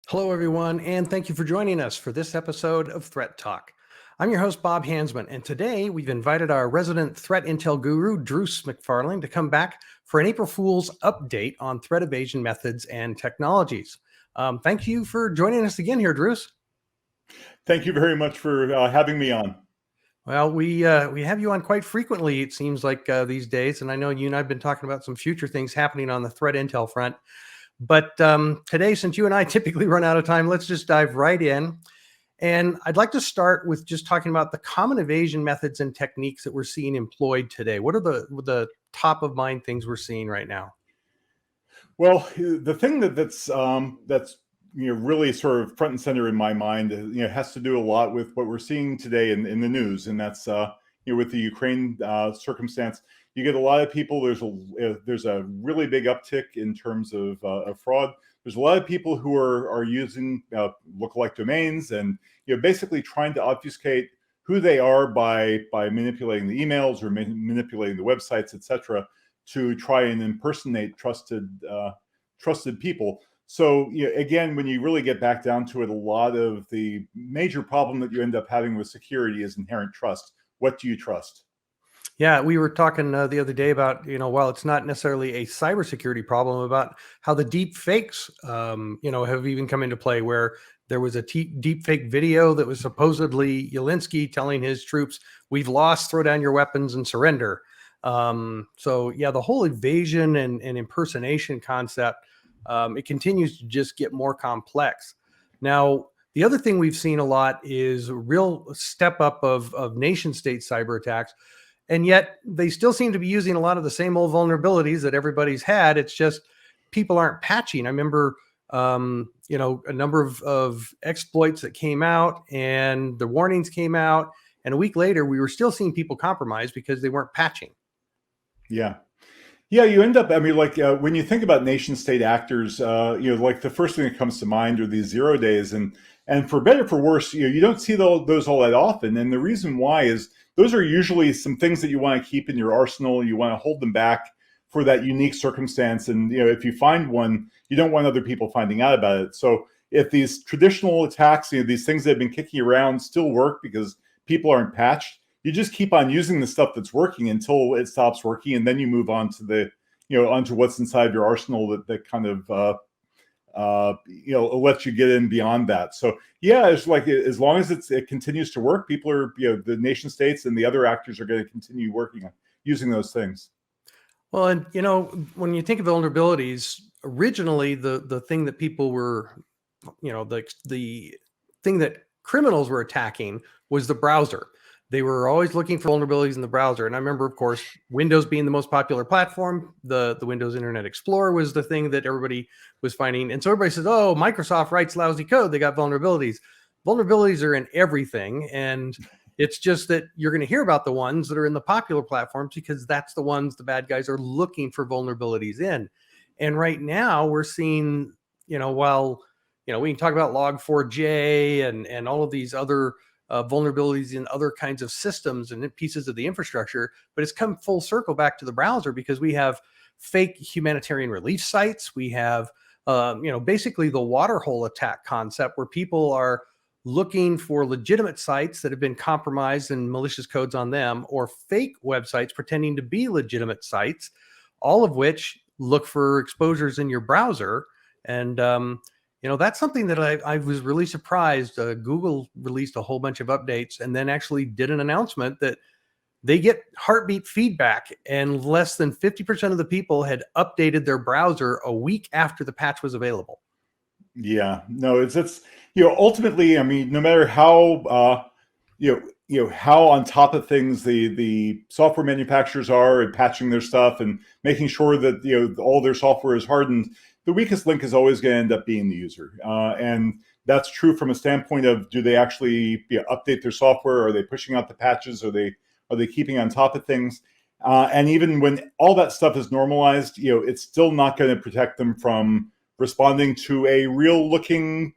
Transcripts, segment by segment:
Hello, everyone, and thank you for joining us for this episode of Threat Talk. I'm your host, Bob Hansmann, and today we've invited our resident threat intel guru, Druce MacFarlane, to come back for an April Fool's update on threat evasion methods and technologies. Thank you for joining us again here, Druce. Thank you very much for having me on. Well, we have you on quite frequently, it seems like these days, and I know you and I have been talking about some future things happening on the threat intel front. But today, since you and I typically run out of time, let's just dive right in. And I'd like to start with just talking about the common evasion methods and techniques that we're seeing employed today. What are the top of mind things we're seeing right now? Well, the thing that's really sort of front and center in my mind, has to do a lot with what we're seeing today in the news, and that's with the Ukraine circumstance. You get a lot of people. There's a really big uptick in terms of fraud. There's a lot of people who are using lookalike domains and basically trying to obfuscate who they are by manipulating the emails or manipulating the websites, etc., to try and impersonate trusted people. So again, when you really get back down to it, a lot of the major problem that you end up having with security is inherent trust. What do you trust? Yeah, we were talking the other day about, while it's not necessarily a cybersecurity problem, about how the deep fakes, have even come into play, where there was a deep fake video that was supposedly Zelensky telling his troops, "We've lost, throw down your weapons and surrender." So yeah, the whole evasion and impersonation concept, it continues to just get more complex. Now, the other thing we've seen a lot is a real step up of nation state cyber attacks. And yet they still seem to be using a lot of the same old vulnerabilities that everybody's had. It's just people aren't patching. I remember, a number of exploits that came out and the warnings came out. And a week later, we were still seeing people compromised because they weren't patching. Yeah. Yeah, you end up, when you think about nation state actors, like the first thing that comes to mind are these 0 days. And for better or for worse, you don't see those all that often. And the reason why is those are usually some things that you want to keep in your arsenal. You want to hold them back for that unique circumstance. And, if you find one, you don't want other people finding out about it. So if these traditional attacks, these things that have been kicking around still work because people aren't patched, you just keep on using the stuff that's working until it stops working, and then you move on to onto what's inside your arsenal that kind of lets you get in beyond that. So yeah, it's like as long as it continues to work, people are the nation states and the other actors are going to continue working on using those things. Well, and when you think of vulnerabilities, originally the thing that people were, the thing that criminals were attacking was the browser. They were always looking for vulnerabilities in the browser. And I remember, of course, Windows being the most popular platform, the Windows Internet Explorer was the thing that everybody was finding. And so everybody says, oh, Microsoft writes lousy code, they got vulnerabilities. Vulnerabilities are in everything. And it's just that you're going to hear about the ones that are in the popular platforms because that's the ones the bad guys are looking for vulnerabilities in. And right now we're seeing, while, we can talk about Log4j and all of these other vulnerabilities in other kinds of systems and pieces of the infrastructure, but it's come full circle back to the browser because we have fake humanitarian relief sites. We have, basically the waterhole attack concept where people are looking for legitimate sites that have been compromised and malicious codes on them, or fake websites pretending to be legitimate sites, all of which look for exposures in your browser. And, that's something that I was really surprised. Google released a whole bunch of updates and then actually did an announcement that they get heartbeat feedback, and less than 50% of the people had updated their browser a week after the patch was available. Yeah, no, it's ultimately, no matter how how on top of things the software manufacturers are at patching their stuff and making sure that all their software is hardened, the weakest link is always going to end up being the user. And that's true from a standpoint of, do they actually update their software? Are they pushing out the patches? Are they keeping on top of things? And even when all that stuff is normalized, it's still not going to protect them from responding to a real looking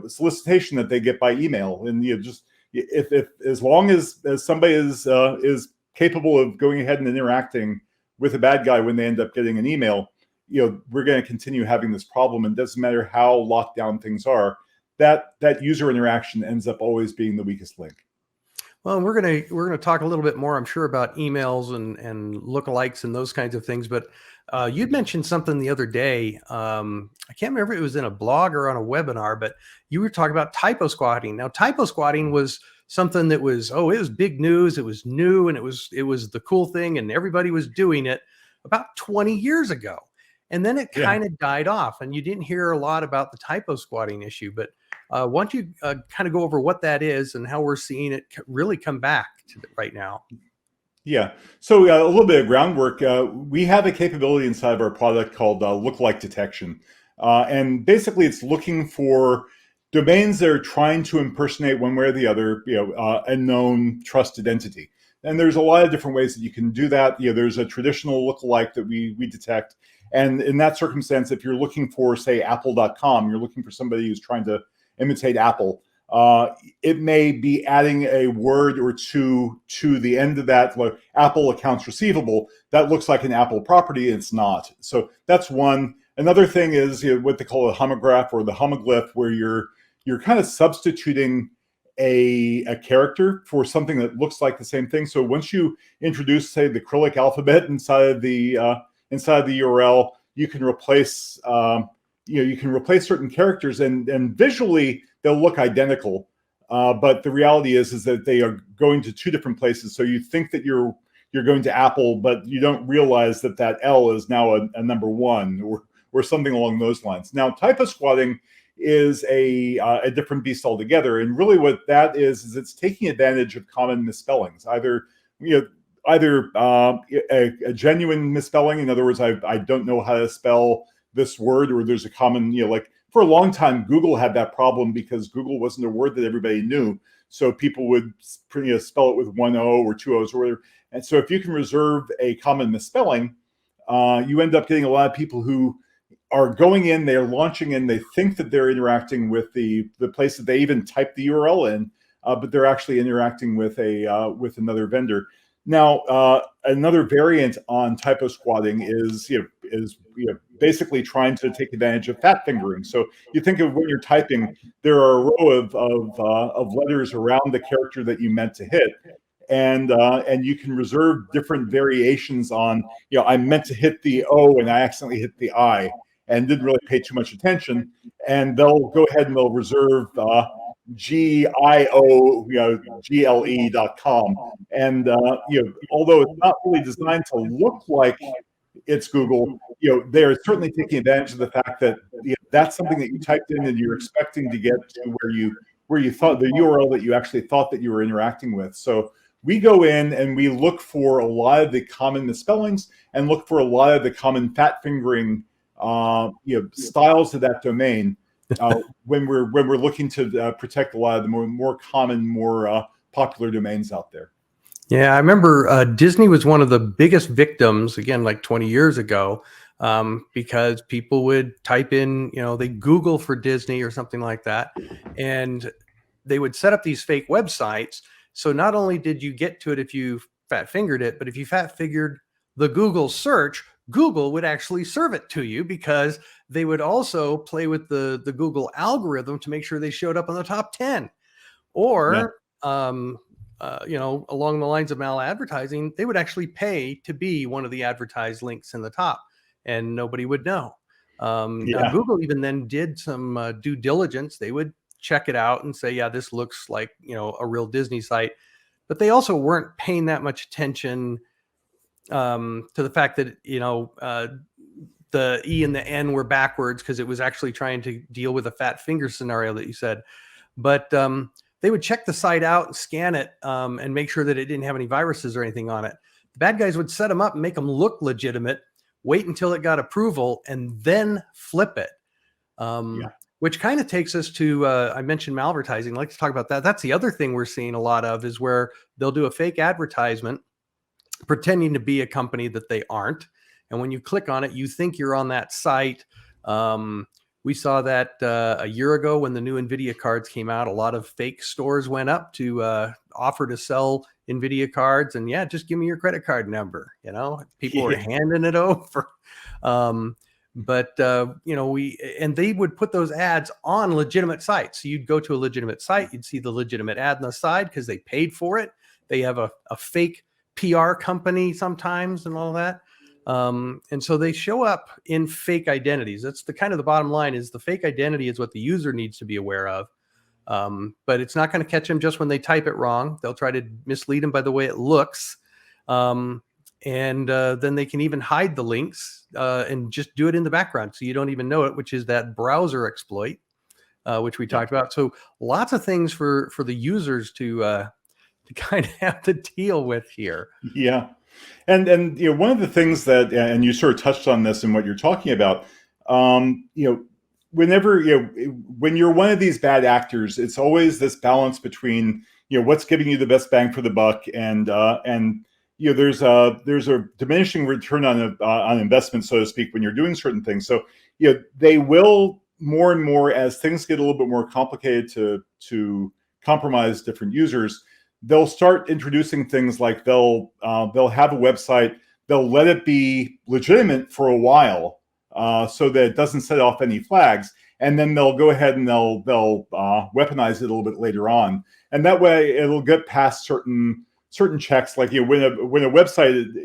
solicitation that they get by email. And just if as long as somebody is capable of going ahead and interacting with a bad guy when they end up getting an email, we're going to continue having this problem, and it doesn't matter how locked down things are, that user interaction ends up always being the weakest link. Well, we're gonna talk a little bit more, I'm sure, about emails and lookalikes and those kinds of things. But you'd mentioned something the other day. I can't remember if it was in a blog or on a webinar, but you were talking about typo squatting. Now, typo squatting was something that was it was big news. It was new, and it was the cool thing, and everybody was doing it about 20 years ago. And then it kind of died off, and you didn't hear a lot about the typo squatting issue. But why don't you kind of go over what that is and how we're seeing it really come back to right now? Yeah. So a little bit of groundwork. We have a capability inside of our product called lookalike detection. And basically it's looking for domains that are trying to impersonate one way or the other, a known trusted entity. And there's a lot of different ways that you can do that. There's a traditional lookalike that we detect. And in that circumstance, if you're looking for, say, apple.com, you're looking for somebody who's trying to imitate Apple. It may be adding a word or two to the end of that, like Apple accounts receivable. That looks like an Apple property, and it's not. So that's one. Another thing is what they call a homograph or the homoglyph, where you're kind of substituting a character for something that looks like the same thing. So once you introduce, say, the Cyrillic alphabet inside of the URL, you can replace certain characters, and visually they'll look identical, but the reality is that they are going to two different places. So you think that you're going to Apple, but you don't realize that L is now a number one or something along those lines. Now, typo squatting is a different beast altogether, and really what that is it's taking advantage of common misspellings, either a genuine misspelling. In other words, I don't know how to spell this word, or there's a common, like for a long time, Google had that problem because Google wasn't a word that everybody knew. So people would spell it with one O or two O's or whatever. And so if you can reserve a common misspelling, you end up getting a lot of people who are going in, they're launching in, they think that they're interacting with the place that they even typed the URL in, but they're actually interacting with another vendor. Now, another variant on typo squatting is basically trying to take advantage of fat fingering. So you think of when you're typing, there are a row of letters around the character that you meant to hit, and you can reserve different variations on. I meant to hit the O and I accidentally hit the I and didn't really pay too much attention, and they'll go ahead and they'll reserve GIO.gle.com, and although it's not really designed to look like it's Google, they're certainly taking advantage of the fact that that's something that you typed in and you're expecting to get to where you thought the URL that you actually thought that you were interacting with. So we go in and we look for a lot of the common misspellings and look for a lot of the common fat fingering styles of that domain when we're looking to protect a lot of the more common, more popular domains out there. Yeah, I remember Disney was one of the biggest victims, again, like 20 years ago, because people would type in, they Google for Disney or something like that, and they would set up these fake websites. So not only did you get to it if you fat fingered it, but if you fat fingered the Google search, Google would actually serve it to you, because they would also play with the Google algorithm to make sure they showed up on the top 10. Or, along the lines of maladvertising, they would actually pay to be one of the advertised links in the top, and nobody would know. Now Google even then did some due diligence. They would check it out and say, yeah, this looks like, a real Disney site. But they also weren't paying that much attention to the fact that the E and the N were backwards, because it was actually trying to deal with a fat finger scenario that you said. But they would check the site out and scan it and make sure that it didn't have any viruses or anything on it. The bad guys would set them up and make them look legitimate, wait until it got approval, and then flip it. Which kind of takes us to, I mentioned malvertising. I'd like to talk about that. That's the other thing we're seeing a lot of, is where they'll do a fake advertisement pretending to be a company that they aren't. And when you click on it, you think you're on that site. We saw that a year ago when the new NVIDIA cards came out. A lot of fake stores went up to offer to sell NVIDIA cards. And just give me your credit card number. People were handing it over. But and they would put those ads on legitimate sites. So you'd go to a legitimate site, you'd see the legitimate ad on the side because they paid for it. They have a fake PR company sometimes and all that. And so they show up in fake identities. That's the kind of the bottom line is the fake identity is what the user needs to be aware of. But it's not going to catch them just when they type it wrong. They'll try to mislead them by the way it looks. And then they can even hide the links and just do it in the background so you don't even know it, which is that browser exploit, which we talked about. So lots of things for the users to kind of have to deal with here. Yeah. And one of the things that, and you sort of touched on this in what you're talking about, whenever, when you're one of these bad actors, it's always this balance between, what's giving you the best bang for the buck and there's a diminishing return on investment, so to speak, when you're doing certain things. So, they will more and more as things get a little bit more complicated to compromise different users. They'll start introducing things like they'll have a website, they'll let it be legitimate for a while, so that it doesn't set off any flags, and then they'll go ahead and they'll weaponize it a little bit later on, and that way it'll get past certain checks. Like when a website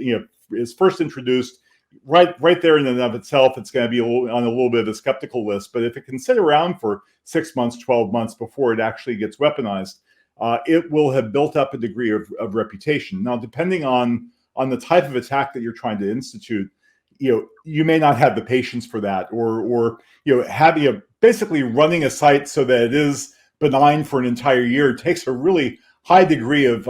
is first introduced, right there in and of itself, it's going to be on a little bit of a skeptical list. But if it can sit around for 6 months, 12 months before it actually gets weaponized, it will have built up a degree of reputation. Now, depending on the type of attack that you're trying to institute, you may not have the patience for that, or basically running a site so that it is benign for an entire year takes a really high degree of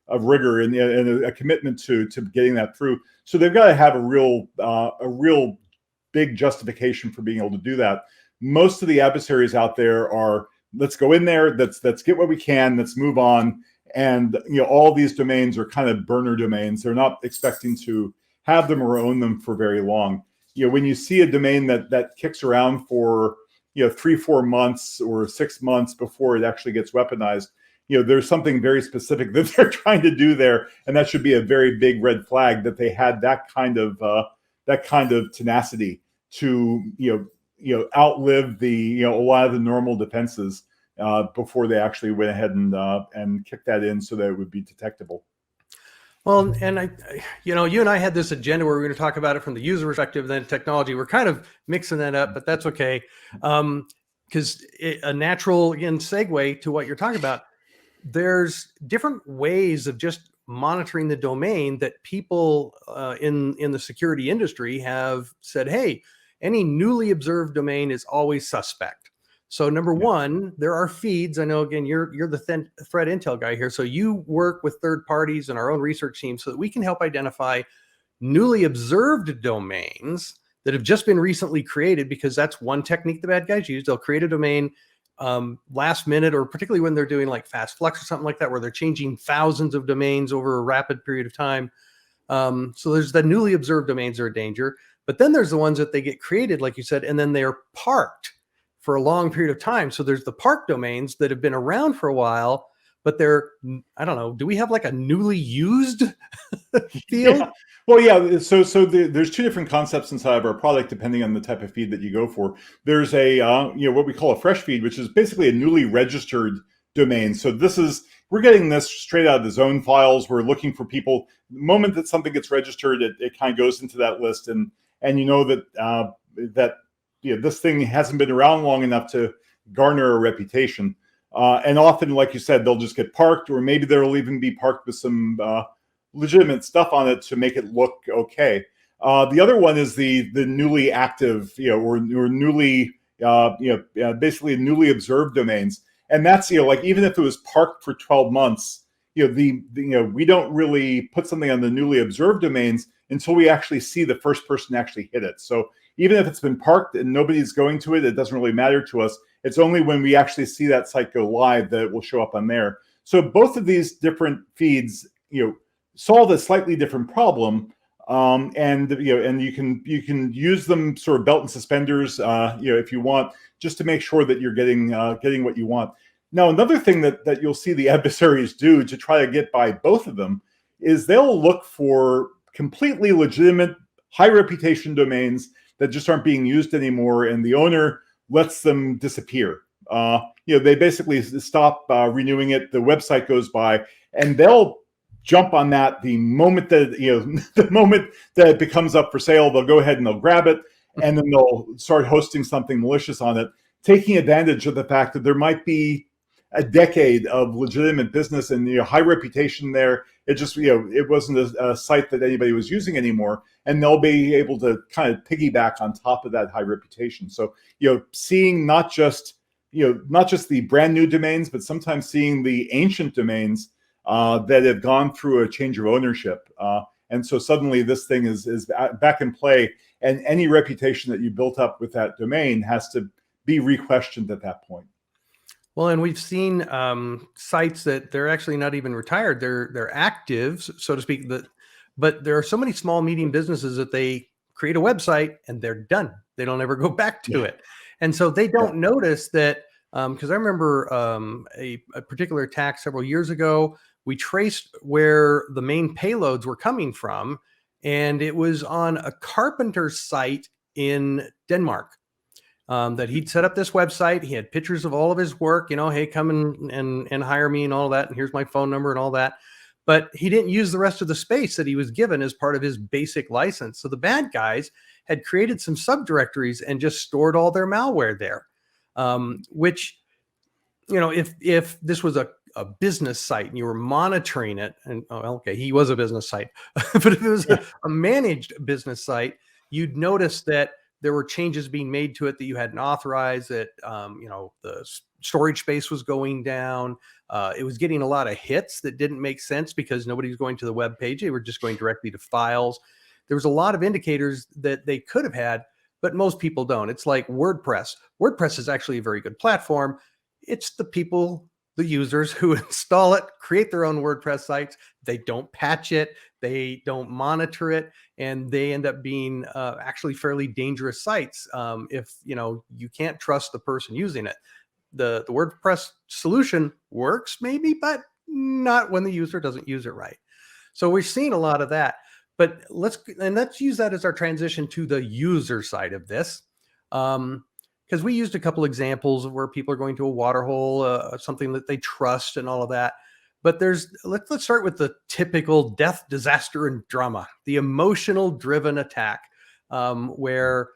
rigor and a commitment to getting that through. So they've got to have a real big justification for being able to do that. Most of the adversaries out there are, let's go in there, let's get what we can, let's move on. And all these domains are kind of burner domains. They're not expecting to have them or own them for very long. When you see a domain that kicks around for 3-4 months or 6 months before it actually gets weaponized, there's something very specific that they're trying to do there, and that should be a very big red flag that they had that kind of tenacity to outlive a lot of the normal defenses before they actually went ahead and kicked that in so that it would be detectable. Well, and you and I had this agenda where we were going to talk about it from the user perspective, then technology. We're kind of mixing that up, but that's okay, because a natural segue to what you're talking about. There's different ways of just monitoring the domain that people in the security industry have said, hey, any newly observed domain is always suspect. So number one, there are feeds. I know, again, you're the threat intel guy here. So you work with third parties and our own research team so that we can help identify newly observed domains that have just been recently created, because that's one technique the bad guys use. They'll create a domain last minute, or particularly when they're doing like fast flux or something like that, where they're changing thousands of domains over a rapid period of time. So there's the newly observed domains are a danger, but then there's the ones that they get created, like you said, and then they're parked for a long period of time. So there's the parked domains that have been around for a while, but they're, I don't know, do we have like a newly used field? Yeah. Well, yeah. So there's two different concepts inside of our product, depending on the type of feed that you go for. There's a what we call a fresh feed, which is basically a newly registered domain. So we're getting this straight out of the zone files. We're looking for people. The moment that something gets registered, it kind of goes into that list, and that this thing hasn't been around long enough to garner a reputation. And often, like you said, they'll just get parked, or maybe they'll even be parked with some legitimate stuff on it to make it look okay. The other one is the newly active, or newly, basically newly observed domains. And that's, like, even if it was parked for 12 months, we don't really put something on the newly observed domains until we actually see the first person actually hit it. So even if it's been parked and nobody's going to it, it doesn't really matter to us. It's only when we actually see that site go live that it will show up on there. So both of these different feeds, solve a slightly different problem, and you can use them sort of belt and suspenders, if you want, just to make sure that you're getting what you want. Now, another thing that you'll see the adversaries do to try to get by both of them is they'll look for completely legitimate high reputation domains that just aren't being used anymore, and the owner lets them disappear. They basically stop renewing it. The website goes by, and they'll jump on that the moment that the moment that it becomes up for sale. They'll go ahead and they'll grab it, and then they'll start hosting something malicious on it, taking advantage of the fact that there might be a decade of legitimate business and high reputation there. It just it wasn't a site that anybody was using anymore, and they'll be able to kind of piggyback on top of that high reputation. So seeing not just the brand new domains, but sometimes seeing the ancient domains that have gone through a change of ownership, and so suddenly this thing is back in play, and any reputation that you built up with that domain has to be re-questioned at that point. Well, and we've seen sites that they're actually not even retired; they're active, so to speak. But there are so many small, medium businesses that they create a website and they're done. They don't ever go back to it, and so they don't notice that. Because I remember a particular attack several years ago. We traced where the main payloads were coming from, and it was on a carpenter site in Denmark. That he'd set up this website. He had pictures of all of his work, hey, come and hire me and all that. And here's my phone number and all that. But he didn't use the rest of the space that he was given as part of his basic license. So the bad guys had created some subdirectories and just stored all their malware there, which, if this was a business site and you were monitoring it, and he was a business site, but if it was a managed business site, you'd notice that there were changes being made to it that you hadn't authorized, that, the storage space was going down. It was getting a lot of hits that didn't make sense because nobody was going to the web page. They were just going directly to files. There was a lot of indicators that they could have had, but most people don't. It's like WordPress. WordPress is actually a very good platform. It's the users who install it, create their own WordPress sites. They don't patch it. They don't monitor it. And they end up being actually fairly dangerous sites if you can't trust the person using it. The WordPress solution works maybe, but not when the user doesn't use it right. So we're seeing a lot of that. But let's use that as our transition to the user side of this. Because we used a couple examples of where people are going to a water hole, something that they trust and all of that. But let's start with the typical death, disaster, and drama, the emotional driven attack, where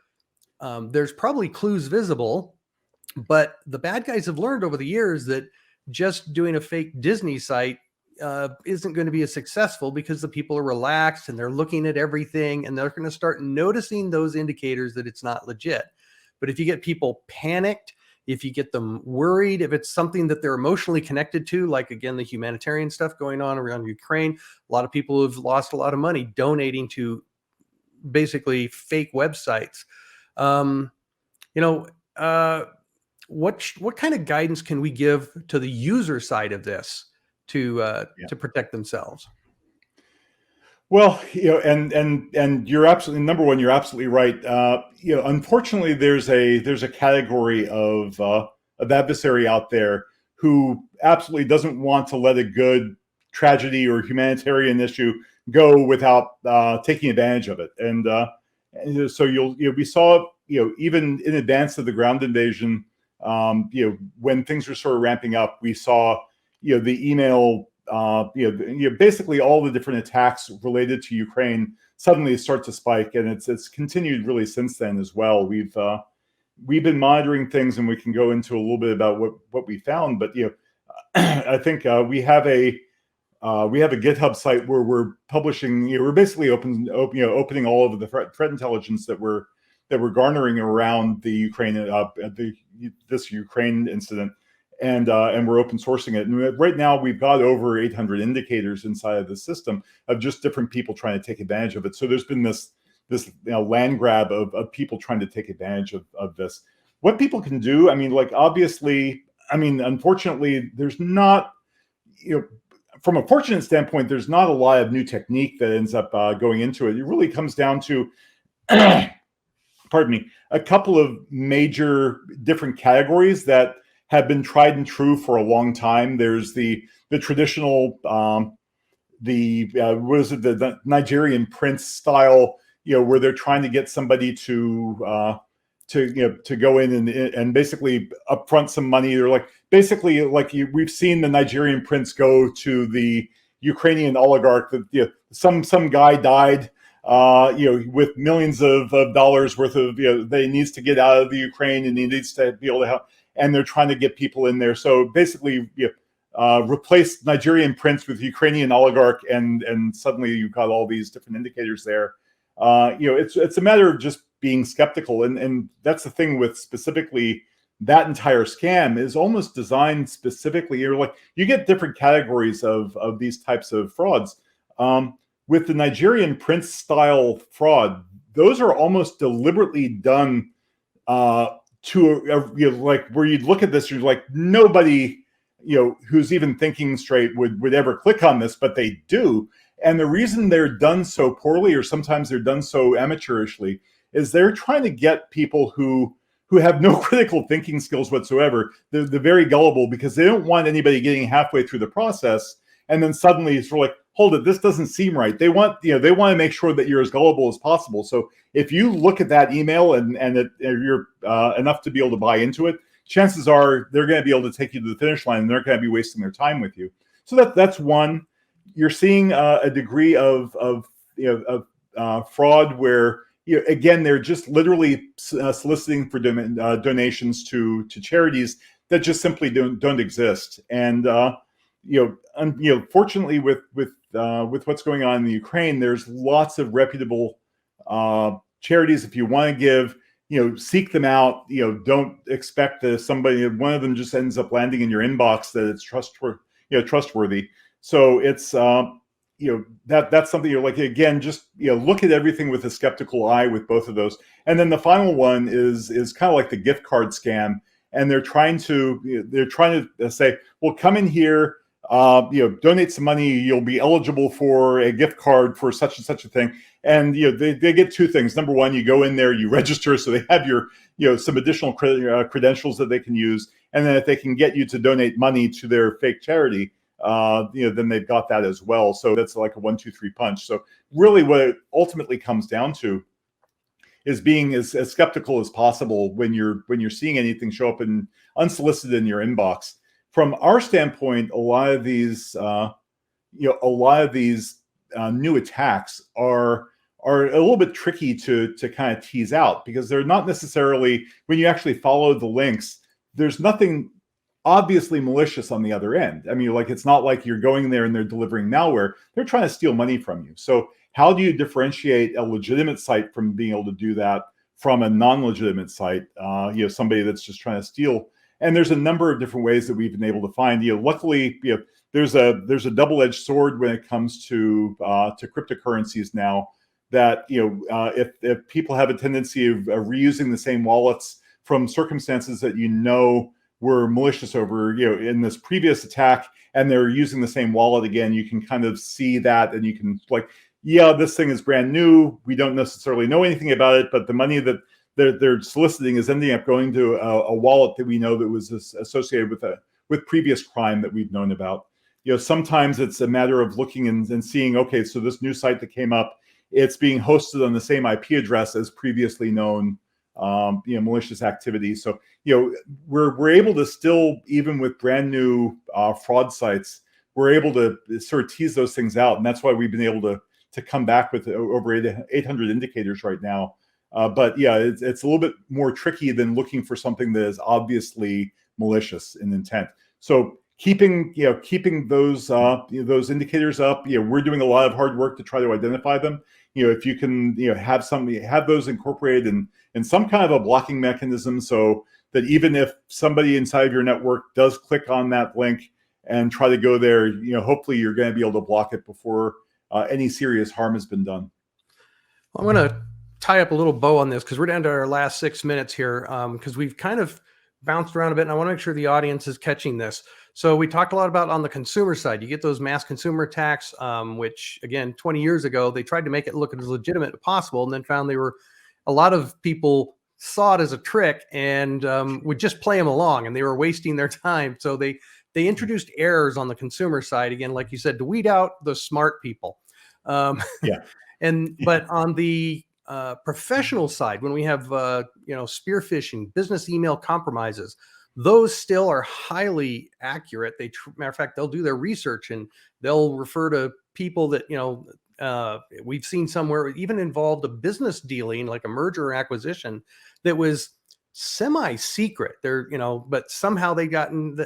there's probably clues visible, but the bad guys have learned over the years that just doing a fake Disney site isn't going to be as successful because the people are relaxed and they're looking at everything and they're going to start noticing those indicators that it's not legit. But if you get people panicked, if you get them worried, if it's something that they're emotionally connected to, like, again, the humanitarian stuff going on around Ukraine, a lot of people have lost a lot of money donating to basically fake websites. What kind of guidance can we give to the user side of this to protect themselves? Well, and you're absolutely, number one, you're absolutely right. Unfortunately, there's a category of adversary out there who absolutely doesn't want to let a good tragedy or humanitarian issue go without taking advantage of it. And so we saw, even in advance of the ground invasion, when things were sort of ramping up, we saw, the email. Basically all the different attacks related to Ukraine suddenly start to spike, and it's continued really since then as well. We've been monitoring things, and we can go into a little bit about what we found. But I think we have a GitHub site where we're publishing. We're basically opening all of the threat intelligence that we're garnering around the Ukraine this Ukraine incident. And we're open sourcing it. And right now we've got over 800 indicators inside of the system of just different people trying to take advantage of it. So there's been this land grab of people trying to take advantage of this. What people can do, obviously, unfortunately, there's not, from a fortunate standpoint, there's not a lot of new technique that ends up going into it. It really comes down to, pardon me, a couple of major different categories that have been tried and true for a long time. There's the traditional, the Nigerian prince style, where they're trying to get somebody to go in and basically upfront some money. They're like, basically, like we've seen the Nigerian prince go to the Ukrainian oligarch that some guy died with millions of dollars worth of that he needs to get out of the Ukraine, and he needs to be able to help, and they're trying to get people in there. So basically, replace Nigerian prince with Ukrainian oligarch, and suddenly you've got all these different indicators there. It's a matter of just being skeptical, and that's the thing with specifically that entire scam is almost designed specifically. You get different categories of these types of frauds. With the Nigerian prince style fraud, those are almost deliberately done where you'd look at this, you're like, nobody who's even thinking straight would ever click on this, but they do. And the reason they're done so poorly, or sometimes they're done so amateurishly, is they're trying to get people who have no critical thinking skills whatsoever. They're very gullible, because they don't want anybody getting halfway through the process and then suddenly it's like, hold it, this doesn't seem right. They want to make sure that you're as gullible as possible. So if you look at that email and you're enough to be able to buy into it, chances are they're going to be able to take you to the finish line, and they're going to be wasting their time with you. So that's one. You're seeing a degree of fraud where again, they're just literally soliciting for donations to charities that just simply don't exist. And fortunately, with what's going on in the Ukraine, there's lots of reputable charities. If you want to give, seek them out. Don't expect that one of them just ends up landing in your inbox that it's trustworthy. So it's that's something you're like, again, just look at everything with a skeptical eye with both of those. And then the final one is kind of like the gift card scam, and they're trying to say, well, come in here, donate some money, you'll be eligible for a gift card for such and such a thing. And they get two things. Number one, you go in there, you register, so they have your some additional credentials that they can use, and then if they can get you to donate money to their fake charity, then they've got that as well. So that's like a 1-2-3 punch. So really what it ultimately comes down to is being as skeptical as possible when you're seeing anything show up unsolicited in your inbox. From our standpoint, a lot of these new attacks are a little bit tricky to kind of tease out, because they're not necessarily, when you actually follow the links, there's nothing obviously malicious on the other end. I mean, it's not like you're going there and they're delivering malware. They're trying to steal money from you. So how do you differentiate a legitimate site from being able to do that from a non-legitimate site? Somebody that's just trying to steal. And there's a number of different ways that we've been able to find. Luckily, there's a double-edged sword when it comes to cryptocurrencies now. That if people have a tendency of reusing the same wallets from circumstances that were malicious over in this previous attack, and they're using the same wallet again, you can kind of see that, and you can this thing is brand new. We don't necessarily know anything about it, but the money that they're soliciting is ending up going to a wallet that we know that was associated with previous crime that we've known about. Sometimes it's a matter of looking and seeing, okay, so this new site that came up, it's being hosted on the same IP address as previously known malicious activity. So we're able to still, even with brand new fraud sites, we're able to sort of tease those things out, and that's why we've been able to come back with over 800 indicators right now. But yeah, it's a little bit more tricky than looking for something that is obviously malicious in intent. So keeping those indicators up, we're doing a lot of hard work to try to identify them. If you can have those incorporated in some kind of a blocking mechanism, so that even if somebody inside of your network does click on that link and try to go there, hopefully you're going to be able to block it before any serious harm has been done. I'm going to tie up a little bow on this, because we're down to our last 6 minutes here, because we've kind of bounced around a bit, and I want to make sure the audience is catching this. So we talked a lot about on the consumer side, you get those mass consumer attacks, which again, 20 years ago, they tried to make it look as legitimate as possible, and then found a lot of people saw it as a trick and would just play them along, and they were wasting their time. So they introduced errors on the consumer side, again, like you said, to weed out the smart people. Yeah. But on the professional side, when we have spear phishing, business email compromises, those still are highly accurate. Matter of fact, they'll do their research and they'll refer to people that we've seen somewhere even involved a business dealing, like a merger or acquisition, that was semi-secret. But somehow they gotten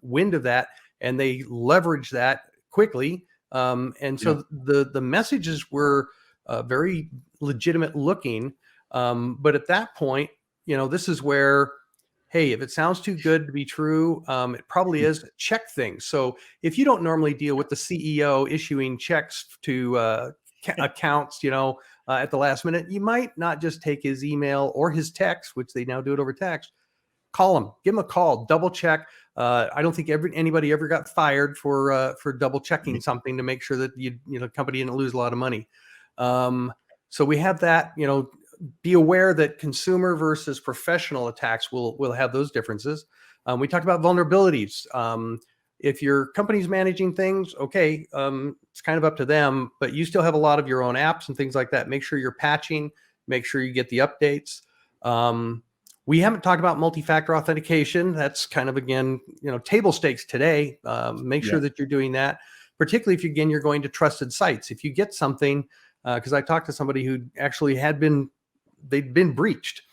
wind of that and they leveraged that quickly. And so the messages were very legitimate looking. But at that point, this is where, hey, if it sounds too good to be true, it probably is. Check things. So if you don't normally deal with the CEO issuing checks to accounts, at the last minute, you might not just take his email or his text, which they now do it over text. Call him, give him a call, double check. I don't think anybody ever got fired for double checking something to make sure that the company didn't lose a lot of money. So we have that. Be aware that consumer versus professional attacks will have those differences. We talked about vulnerabilities. If your company's managing things, okay, it's kind of up to them, but you still have a lot of your own apps and things like that. Make sure you're patching, make sure you get the updates. We haven't talked about multi-factor authentication. That's kind of, again, table stakes today. Make sure that you're doing that, particularly if you're going to trusted sites. If you get something, because I talked to somebody who actually they'd been breached,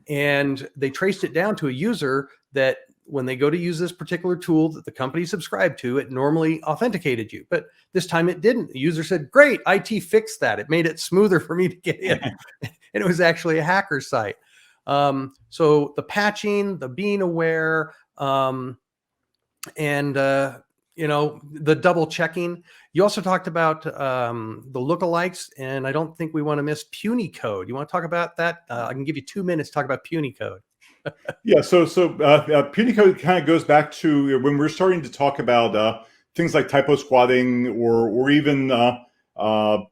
and they traced it down to a user that when they go to use this particular tool that the company subscribed to, it normally authenticated you, but this time it didn't. The user said, great, IT fixed that. It made it smoother for me to get in. And it was actually a hacker site. So the patching, the being aware, and the double checking. You also talked about the lookalikes, and I don't think we want to miss puny code. You want to talk about that? I can give you 2 minutes to talk about puny code. Yeah, so puny code kind of goes back to when we're starting to talk about things like typo squatting or even homographs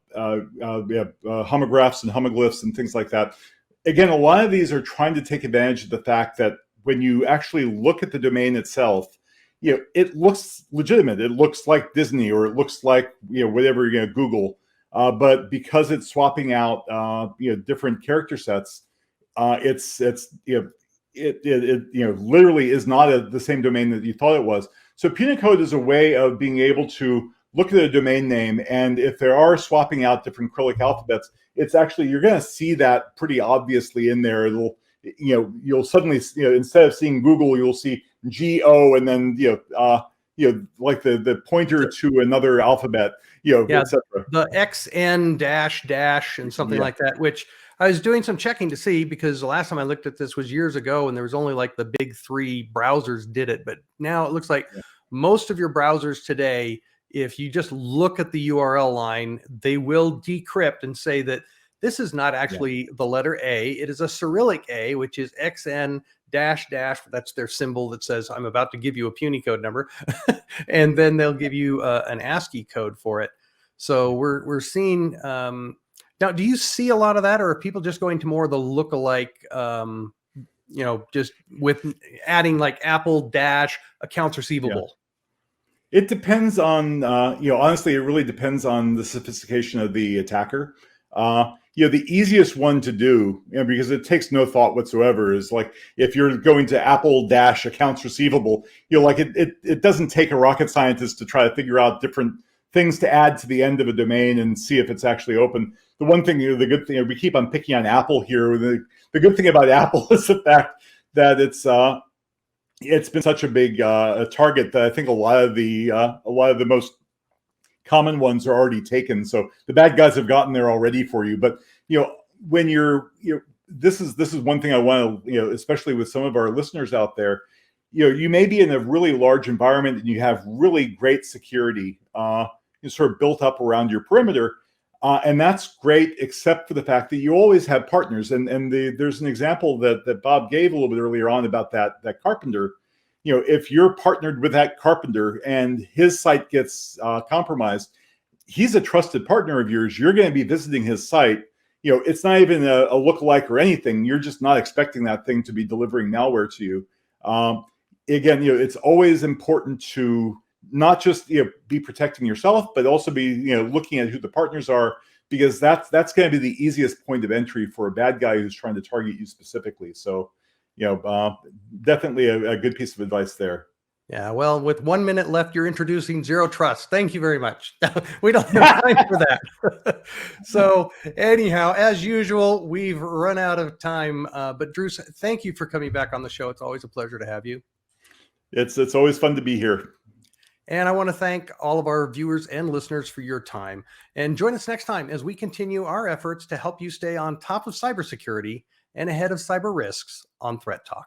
and homoglyphs and things like that. Again, a lot of these are trying to take advantage of the fact that when you actually look at the domain itself, it looks legitimate. It looks like Disney, or it looks like whatever Google. But because it's swapping out different character sets, it literally is not the same domain that you thought it was. So puny code is a way of being able to look at a domain name, and if there are swapping out different Cyrillic alphabets, it's actually, you're going to see that pretty obviously in there. You'll suddenly, instead of seeing Google, you'll see GO, and then like the pointer to another alphabet, etc. The XN dash and something like that, which I was doing some checking to see, because the last time I looked at this was years ago, and there was only like the big 3 browsers did it. But now it looks like most of your browsers today, if you just look at the URL line, they will decrypt and say that this is not actually the letter A. It is a Cyrillic A, which is XN dash. That's their symbol that says, I'm about to give you a puny code number. And then they'll give you an ASCII code for it. So we're seeing, now, do you see a lot of that, or are people just going to more of the lookalike, just with adding like Apple dash accounts receivable? It depends on, honestly, it really depends on the sophistication of the attacker. The easiest one to do, because it takes no thought whatsoever, is like if you're going to Apple dash accounts receivable, it doesn't take a rocket scientist to try to figure out different things to add to the end of a domain and see if it's actually open. The one thing, the good thing, we keep on picking on Apple here. The good thing about Apple is the fact that it's been such a big target that I think a lot of the most common ones are already taken. So the bad guys have gotten there already for you. But when this is one thing I want to, especially with some of our listeners out there, you may be in a really large environment and you have really great security sort of built up around your perimeter. And that's great, except for the fact that you always have partners. And there's an example that Bob gave a little bit earlier on about that carpenter. If you're partnered with that carpenter and his site gets compromised, he's a trusted partner of yours. You're going to be visiting his site. It's not even a lookalike or anything. You're just not expecting that thing to be delivering malware to you. Again, it's always important to not just be protecting yourself, but also be looking at who the partners are, because that's going to be the easiest point of entry for a bad guy who's trying to target you specifically. So, definitely a good piece of advice there. Yeah, well, with 1 minute left, you're introducing zero trust. Thank you very much. We don't have time for that. So anyhow, as usual, we've run out of time. But Druce, thank you for coming back on the show. It's always a pleasure to have you. It's always fun to be here. And I want to thank all of our viewers and listeners for your time. And join us next time as we continue our efforts to help you stay on top of cybersecurity and ahead of cyber risks on Threat Talk.